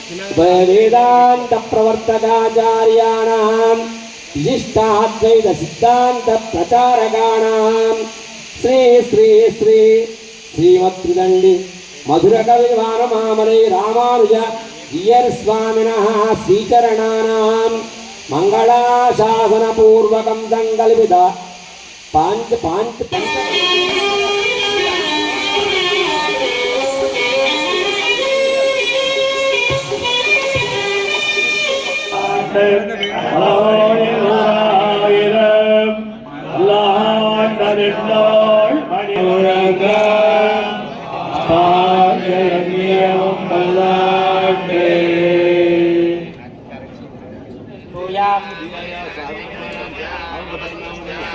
वेदांत प्रवर्तकाचार्याणां विशिष्टाद्वैत सिद्धांत प्रचारकाणां श्री श्री श्री श्रीमत्रिदंडी मधुर कवि वानमामले रामानुज जीयर स्वामिनः श्रीचरणानां मंगलाशासन पूर्वकं संकल्पित पांच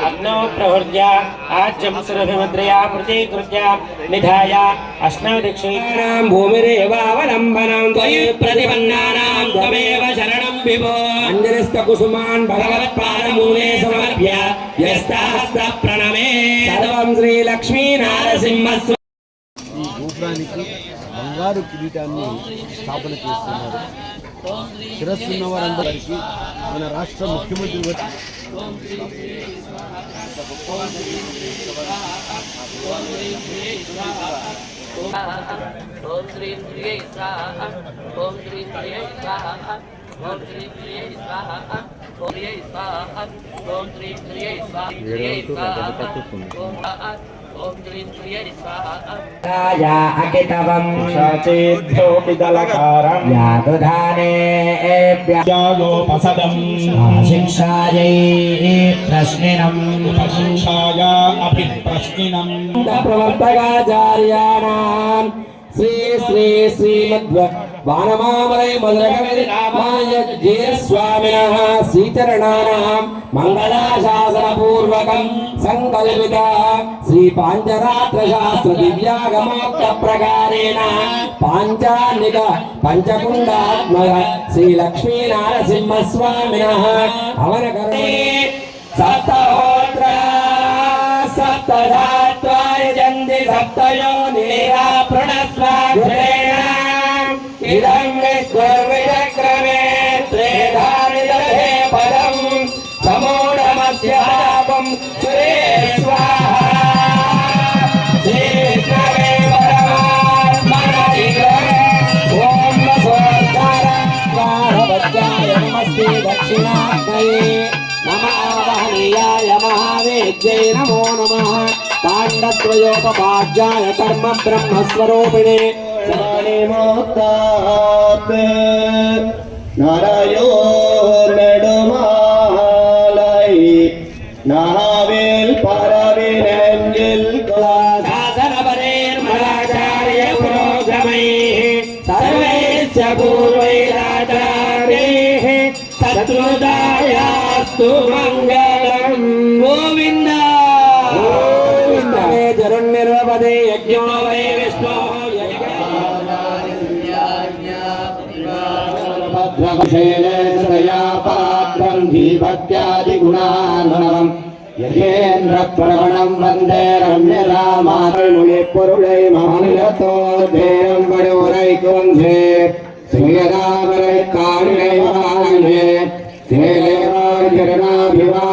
अग्नौ प्रहृद्या आज्यं सुरभिमुद्रया प्रतिकृत्या निधाय अष्टादीक्षाणां भूमिरेवावलम्बनं त्वयि प्रतिपन्नानां त्वमेव शरणं विभो अंजलिस्तकुसुमान् भगवत्पादमूले समर्प्य यस्तास्त प्रणमे सर्वं श्रीलक्ष्मी नारसिंह ఈ గోపురానికి బంగారు కిరీటాన్ని స్థాపన చేస్తున్నారు. శిరస్సున్న వారందరికీ మన రాష్ట్ర ముఖ్యమంత్రి राजा अकितवं शाचेभ्योऽपिदलकारं यादुधानेभ्योपसदं शिक्षायै प्रश्निनं उपशिक्षाया अपि प्रश्निनं प्रवर्तकाचार्याणां श्री श्री श्रीमद् वानमामले मधुरकवि रामानुज स्वामिनः श्रीचरणानां मंगलाशासन पूर्वकं संकल्पित श्री पांचरात्र शास्त्र दिव्यागमोक्त प्रकारेण पांचानिक पंचकुंडात्मक श्री लक्ष्मी नारसिंह स्वामिनः हवन कर्मे सप्तहोत्र सप्तधात्वाय जन्ति सप्तयोनिरा प्रणस्वाक्षरेण इदं विश्वविदक्रमे त्रेधानिदधे पदं समूढमस्यापं श्री स्वाहा श्रीकृष्णे परमात्मने ॐ वसोद्धाराय नमस्ते दक्षिणाग्नये नमः वहनीयाय महावेद्यै नमो नमः काण्डद्वयोपपाद्याय कर्म ब्रह्मस्वरूपिणे नारायो नेडुमालै नावेल परविनेंजिल शासनपरेर्मलाचार्य पुरोगमैः सर्वैश्च पूर्वैराचार्यैः सत्कृतायास्तु मङ्गलम् गोविन्द गोविन्द मे जरुन्निर्वपदे यज्ञो वै विष्णो भक्त्यादिगुणान्वनवम् यथेन्द्र प्रवणं वन्दे रम्यरामामुळे पुरुळे मानिलतो धेयं वडोरैकुंसे श्रीयदावरै काणिनैवान्ये श्रीलेवार्जनाभिवा